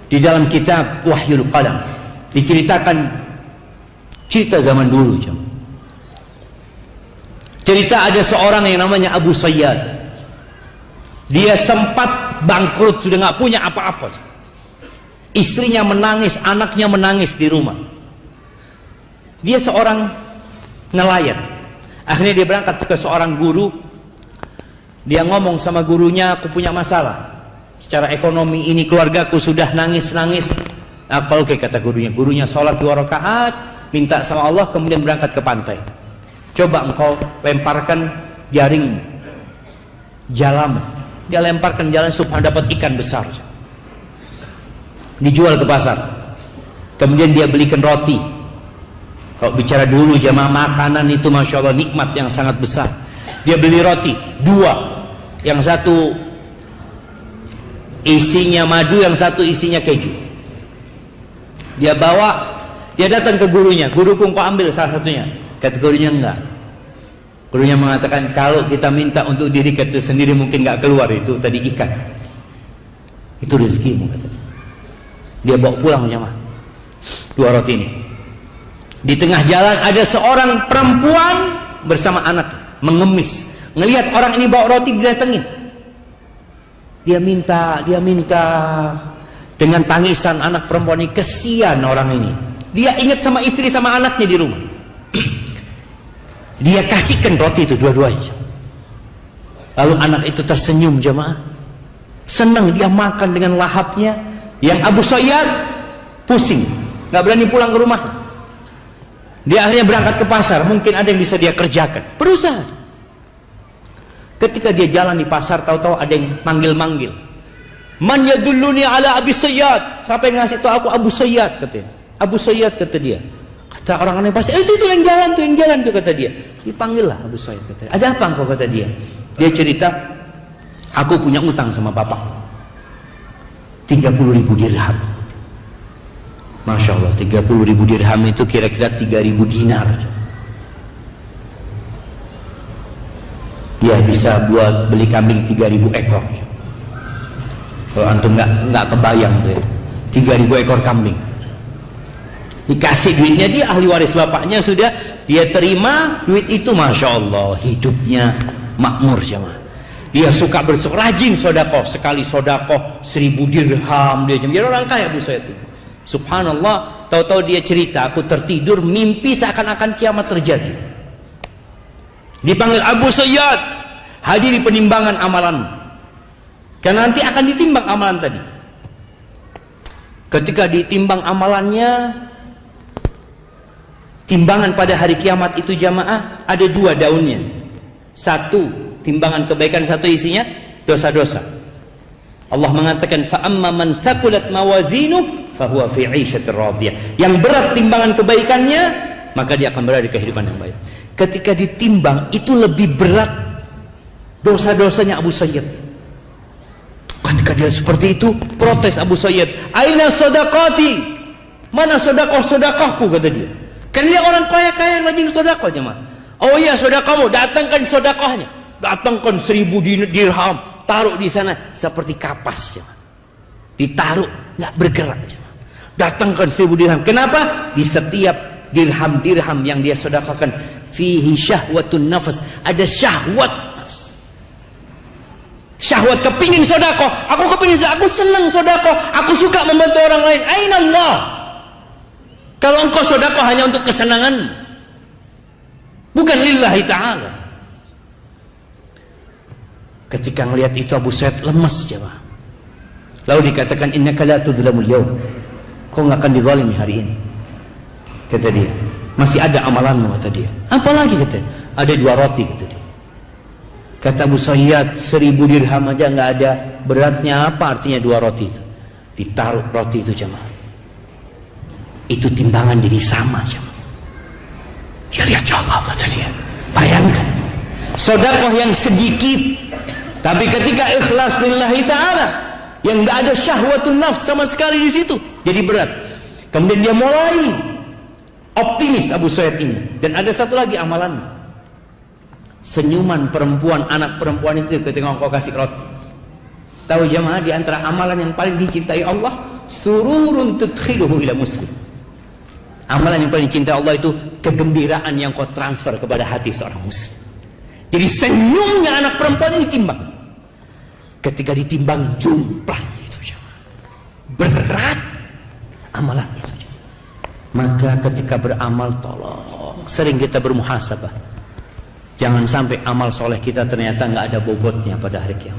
Di dalam kitab Wahyul Qalam diceritakan cerita zaman dulu. Cerita ada seorang yang namanya Abu Sayyad. Dia sempat bangkrut, sudah nggak punya apa-apa. Istrinya menangis, anaknya menangis di rumah. Dia seorang nelayan. Akhirnya dia berangkat ke seorang guru. Dia ngomong sama gurunya, aku punya masalah secara ekonomi ini, keluargaku sudah nangis-nangis. Apa oke, kata gurunya. Gurunya sholat 2 rakaat, minta sama Allah, kemudian berangkat ke pantai. Coba engkau lemparkan jaring jalamu. Dia lemparkan jalan supaya dapat ikan besar. Dijual ke pasar. Kemudian dia belikan roti. Kalau bicara dulu jamaah, makanan itu Masya Allah nikmat yang sangat besar. Dia beli roti 2. Yang satu isinya madu, yang satu isinya keju. Dia bawa, dia datang ke gurunya. Guruku, engkau ambil salah satunya. Kata gurunya, enggak. Gurunya mengatakan, kalau kita minta untuk diri kita sendiri mungkin enggak keluar, itu tadi ikan. Itu rezekimu, kata dia. Dia bawa pulang jamaah 2 roti ini. Di tengah jalan ada seorang perempuan bersama anak mengemis. Ngelihat orang ini bawa roti, didatengin. Dia minta dengan tangisan anak perempuan ini. Kesian orang ini. Dia ingat sama istri sama anaknya di rumah. Dia kasihkan roti itu dua-duanya. Lalu anak itu tersenyum jemaah. Senang dia makan dengan lahapnya. Yang Abu Sayyad pusing, nggak berani pulang ke rumah. Dia akhirnya berangkat ke pasar. Mungkin ada yang bisa dia kerjakan. Berusaha. Ketika dia jalan di pasar, tahu-tahu ada yang manggil-manggil. Man yadulluni ala Abi Sayyad. Siapa yang ngasih tahu aku Abu Sayyad, katanya. Abu Sayyad, kata dia. Kata orang-orang yang pasti, itu yang jalan tuh, kata dia. Dipanggil lah Abu Sayyad, kata dia. Ada apa engkau, kata dia. Dia cerita, aku punya utang sama bapak 30.000 dirham. Masya Allah, 30.000 dirham itu kira-kira 3.000 dinar. Dia bisa buat beli kambing 3.000 ekor. Kalau antum nggak kebayang tuh ya. 3.000 ekor kambing. Dikasih duitnya, dia ahli waris bapaknya sudah, dia terima duit itu, Masya Allah, hidupnya makmur jemaah. Dia suka rajin sodakoh, sekali sodakoh 1.000 dirham dia jadi orang kaya Abu Sayyid. Subhanallah, tahu-tahu dia cerita, aku tertidur mimpi seakan-akan kiamat terjadi. Dipanggil Abu Sayyid, hadiri penimbangan amalan. Karena nanti akan ditimbang amalan tadi. Ketika ditimbang amalannya, timbangan pada hari kiamat itu jamaah ada 2 daunnya. Satu timbangan kebaikan, satu isinya dosa-dosa. Allah mengatakan fa amma man thaqulat mawazinuhu fa huwa fi 'ishatir radiyah. Yang berat timbangan kebaikannya, maka dia akan berada di kehidupan yang baik. Ketika ditimbang itu lebih berat dosa-dosanya Abu Sayyid. Ketika dia seperti itu, protes Abu Sayyid, "Aina shadaqati?" Mana sedekah-sedekahku, kata dia. Kan dia orang kaya-kaya yang rajin sedekah jemaah. Oh iya, sedekahmu, datangkan sedekahnya. Datangkan 1.000 dirham, taruh di sana seperti kapas jemaah. Ditaruh, nggak bergerak jemaah. Datangkan 1.000 dirham. Kenapa? Di setiap dirham-dirham yang dia sedekahkan, fihi syahwatun nafas, ada syahwat nafs. Syahwat kepingin sedekah, aku kepingin sedekah, aku senang sedekah, aku suka membantu orang lain. Aina Allah? Kalau engkau sedekah hanya untuk kesenangan, bukan lillahi ta'ala. Ketika melihat itu Abu Sayyid lemas jemaah. Lalu dikatakan, innaka la tudzlamul yaum. Kau enggak akan dizalimi hari ini. Kata dia, masih ada amalanmu, kata dia. Apa lagi, kata? Ada 2 roti, kata dia. Kata Abu Sayyid, 1.000 dirham aja enggak ada. Beratnya apa artinya 2 roti itu? Ditaruh roti itu jemaah. Itu timbangan jadi sama jemaah. Dia lihat, ya Allah, kata dia. Bayangkan, sedekah yang sedikit, tapi ketika ikhlas lillahi ta'ala, yang tidak ada syahwatun nafs sama sekali di situ, jadi berat. Kemudian dia mulai optimis Abu Sayyid ini. Dan ada satu lagi amalan, senyuman perempuan, anak perempuan itu ketika engkau kasih roti. Tahu jemaah, di antara amalan yang paling dicintai Allah, sururun tudkhiluhu ila muslim. Amalan yang paling cinta Allah itu kegembiraan yang kau transfer kepada hati seorang muslim. Jadi senyumnya anak perempuan ini timbang. Ketika ditimbang jumlahnya itu jemaah, berat amalan itu jemaah. Maka ketika beramal, tolong sering kita bermuhasabah. Jangan sampai amal soleh kita ternyata nggak ada bobotnya pada hari kiamat.